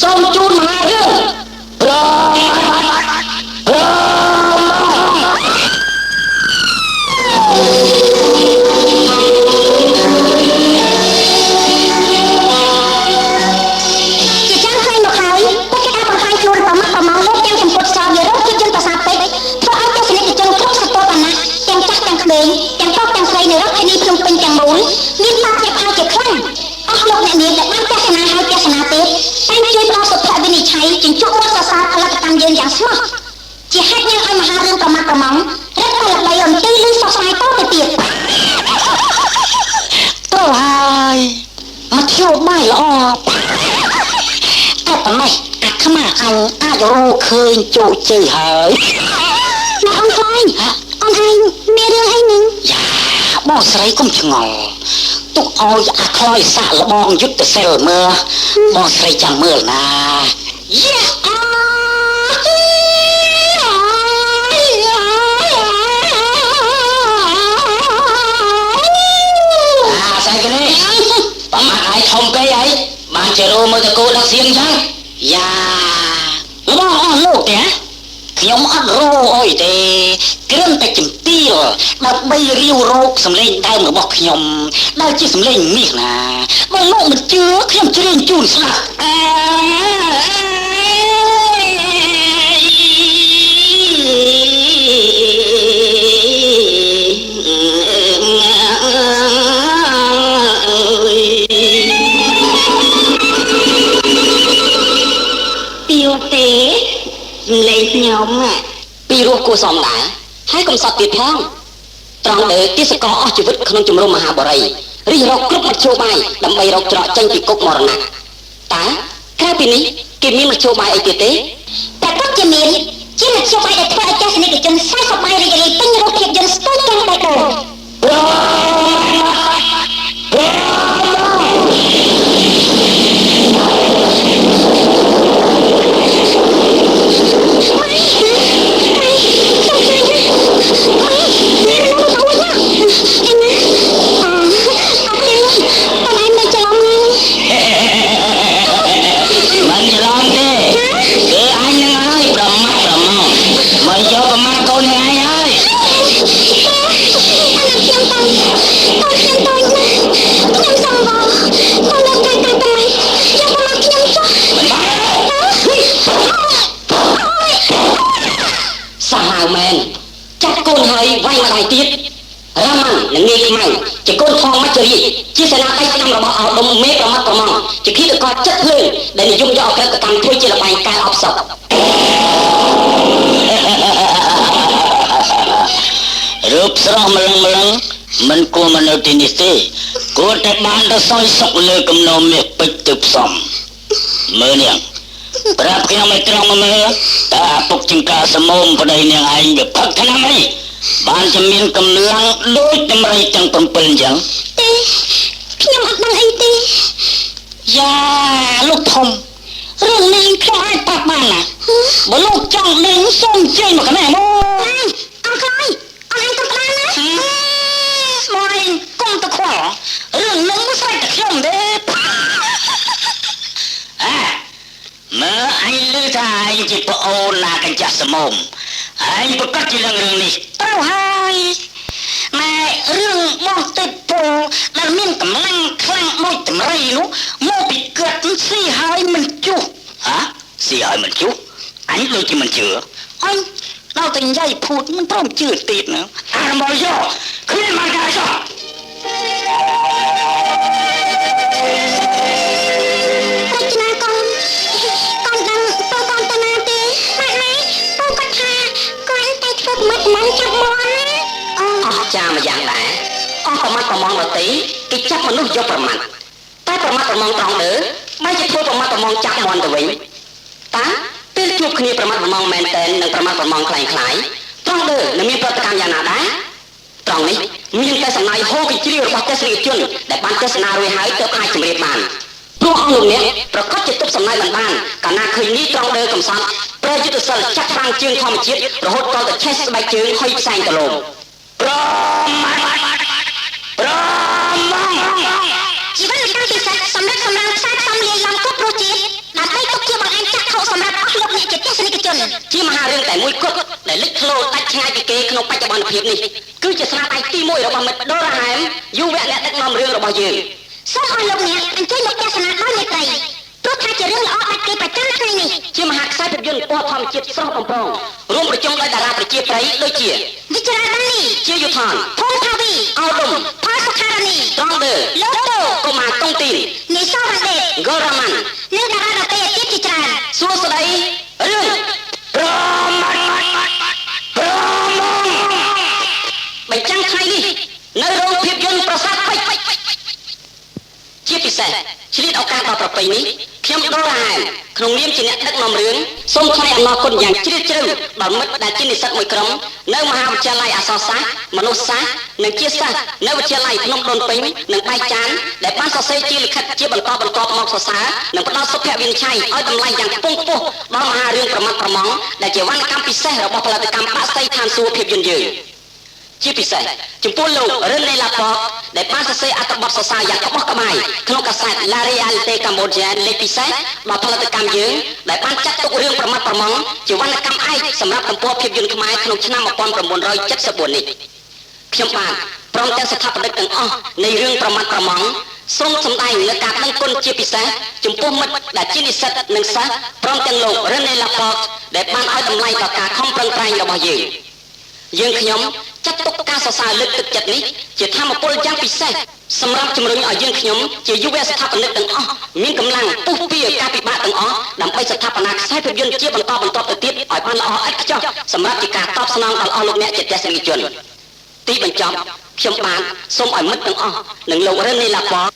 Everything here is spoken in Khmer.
សូមជូនមហារឿងព្រមព្រមយើងយ៉ាងស្មោះជាហេតុយ៉ាងឲ្យមហារឿងប្រមាថប្រមងរឹតតែល្បីអន្ទីលឺសរសៃតទៅទៀតត្រូវហើយមកជួបបាយល្អតែប៉ុណ្ណេះអាខ្មាស់អញអាចរកឃើញជោគជ័យហើយអ្នកអង្គខ្លាញ់អង្គឯងមានរឿងអីនឹងយ៉ាបងស្រីកុំឆ្ងល់ទុកឲ្យអាខ្លោយសាក់លបងយុទ្ធសិលមើលបងស្រីចាំមើលណាយ៉ាធំពេកអីបានជារោមើលតកូដាក់សៀងចឹងយ៉ារបស់អស់លោកទេខ្ញុំអត់រោអុយទេគ្រាន់តែជំទាវដើម្បីរាវរោគសម្លេងដើមរបស់ខ្ញុំដែលជាសម្លេងមាសណាបើលោកមិនជឿខ្ញុំច្រៀងជូនស្ដាប់លេងខ្ញុំពីរោះគួសមដែរហើយកុំសត់ទៀតផងត្រង់ដែលទេសកលអស់ជីវិតក្នុងជំរំមហាបរិយរិះរកគ្រប់មធ្យោបាយដើម្បីរកច្រកចេញពីគុកមរណៈតើក្រៅពីនេះគេមានមធ្យោបាយអីទៀតទេតែពិតជាមានជាមធ្យោបាយដែលធ្វើឲ្យទស្សនិកជនសើចសប្បាយរីករាយពេញរោគភាពយន្តស្ទើរទាំងបែបនោះជាកូនផងមកជរីជាសេនាប័យឆ្នាំរបស់អោដុំមេប្រមាត់ប្រមងជាគិតកោចិត្តភ្លើងដែលនិយមយកអក្រិតកម្មធ្វើជាលបែងការអបសពរូបស្រស់ម្លឹងមិនគួរមកនៅទីនេះទេគួរតែបានទៅសោយសុកលើគំនោមាសពេជ្រទៅផ្សំមើលនាងប្រាប់ខ្ញុំឲ្យត្រង់មកមើលតើពុកចង្ការសមុំប្តីនាងឯងវាផឹកឆ្នាំអីបានជាមានកម្លាំងដូចតម្រៃទាំង7អញ្ចឹងទេខ្ញុំអត់ដឹងអីទេយ៉ាលោកធំរឿងនេះខ្ញុំអាចប្រាប់បានណាបើលោកចង់ដឹងសូមជើញមកកណែមកអង្គខ្លាយអង្គឯងទៅក្បាលណាមកឯងកុំទៅខ្វល់រឿងនឹងស្រេចតែខ្ញុំទេមើលឯងឮថាឯងជាប្អូនណាកញ្ចាស់សមុំឯងប្រកាសជារឿងនេះត្រូវហើយម៉ែរឿងមកទៅពលដែលមានកម្លាំងខ្លាំងដូចតម្រៃនោះមកពីគាត់ស៊ីហើយមិនជុះស៊ីហើយមិនជុះអញដូចជាមិនជឿអញដល់តែនិយាយភូតមិនព្រមជឿទៀតណាអាមកយកគ្មានមកកាយសោះចាមកយ៉ាងដែរអស់ប្រមាថប្រមងដទីគេចាប់មនុស្សយកប្រមាថតែប្រមាថប្រមងត្រង់លើបែរជាធ្វើប្រមាថប្រមងចាប់មន់ទៅវិញតើពេលជួបគ្នាប្រមាថប្រមងមែនតែននិងប្រមាថប្រមងខ្លាំងខ្លាយត្រង់លើនឹងមានប្រតិកម្មយ៉ាងណាដែរត្រង់នេះមានតែសំណាយហូរកជ្រៀវរបស់ទស្សនិកជនដែលបានទស្សនារួចហើយទើបអាចជម្រាបបានព្រោះអង្គលោកអ្នកប្រកាសជាទុកសំណាយបានកាលណាឃើញនេះត្រង់លើកំសត់ប្រើយុទ្ធសិលចាក់ហ្វាំងជើងធម្មជាតិរហូតដល់តែឆេះស្បែកជើងហុយផ្សែងទៅលោមព្រមជីវិតនៃការពិសេសសម្រាប់សម្រាប់ខ្សែផ្សំលាយឡំគ្រប់រសជាតិដើម្បីទុកជា ន្តជាមហារឿងតែមួយគត់ដែលលេចធ្លោដាច់ឆ្ងាយពីគេក្នុងបច្ចុប្បន្នភាពនេះគឺជាស្នាដៃទី1របស់មិត្តដូរ៉ាហែមយុវអ្នកដឹកនាំរឿងរបស់យើងសូមអរលោកអ្នកអញ្ជើញមកទស្សនាដោយមេត្រីព្រោះថាជារឿងល្អដាច់គេប្រចាំថ្ងៃនេះជាមហាខ្សែភាពយន្តពណ៌ធម្មជាតិស្រស់បំព្រងរួមប្រជុំដោយតារាប្រជាប្រិយដូចជាវិជ្ជរានីជាយុធានភូមិថាវីអោដុំផលសុខារនីត្រង់ដឺលោកតូកុមារតុងទីននីសវណ្ណដេតហ្គរ៉ាម៉ាន់និងតារាដទៃទៀតជាច្រើនសួស្តីរឿងប្រមាត់បញ្ចាំងថ្ងៃនេះនៅរោងភាពយន្តប្រាសាទពេជ្រជាពិសេសឆ្លៀតឱកាសដល់ប្រពៃនេះខ្ញុំដូរ៉ាហែមក្នុងនាមជាអ្នកដឹកនាំរឿងសូមថ្លែងអំណរគុណយ៉ាងជ្រាលជ្រៅដល់មិត្តដែលជានិស្សិតមួយក្រុមនៅមហាវិទ្យាល័យអក្សរសាស្ត្រមនុស្សសាស្ត្រនិងជាសិស្សនៅវិទ្យាល័យភ្នំដូនពេញនិងបែកចានដែលបានសរសេរជាលិខិតជាបន្តមកសរសើរនិងផ្ដល់សុភវិនិច្ឆ័យឲ្យតម្លៃយ៉ាងខ្ពង់ខ្ពស់ដល់មហារឿងប្រមាត់ប្រម៉ង់ដែលជាវណ្ណកម្មពិសេសរបស់ផលិតកម្មបាក់សីឋានសួគ៌ភាពយន្តយើងជាពិសេសចំពោះលោករ៉ឺណេឡាប៉កដែលបានសរសេរអត្ថបទសរសើរយ៉ាងក្បោះក្បាយក្នុងកាសែត La Réalité Cambodgienne លេខពិសេសដល់ផលិតកម្មយើងដែលបានចាត់ទុករឿងប្រមាត់ប្រម៉ង់ជាវណ្ណកម្មឯកសម្រាប់ទំព័រភាពយន្តខ្មែរក្នុងឆ្នាំ1974នេះខ្ញុំបាទព្រមទាំងស្ថាបនិកទាំងអស់នៃរឿងប្រមាត់ប្រម៉ង់សូមសម្ដែងលើការដឹងគុណជាពិសេសចំពោះមិត្តដែលជានិស្សិតនិងសិស្សព្រមទាំងលោករ៉ឺណេឡាប៉កដែលបានឲ្យតម្លៃដល់ការខំប្រឹងប្រែងរបស់យើងខ្ញុំចាត់ទុកការសរសើរលើកទឹកចិត្តនេះជាធម៌ពលយ៉ាងពិសេសសម្រាប់ជំរុញឲ្យយើងខ្ញុំជាយុវស្ថាបនិកទាំងអស់មានកម្លាំងពុះពៀការពិបាកទាំងអស់ដើម្បីស្ថាបនាខ្សែភាពយន្តជាបន្តទៅទៀតឲ្យបានល្អឥតខ្ចោះសម្រាប់ជាការតបស្នងដល់អស់លោកអ្នកជាទស្សនិកជនទីបញ្ចប់ខ្ញុំបាទសូមឲ្យមិត្តទាំងអស់និងលោករ៉ឺណេឡាប៉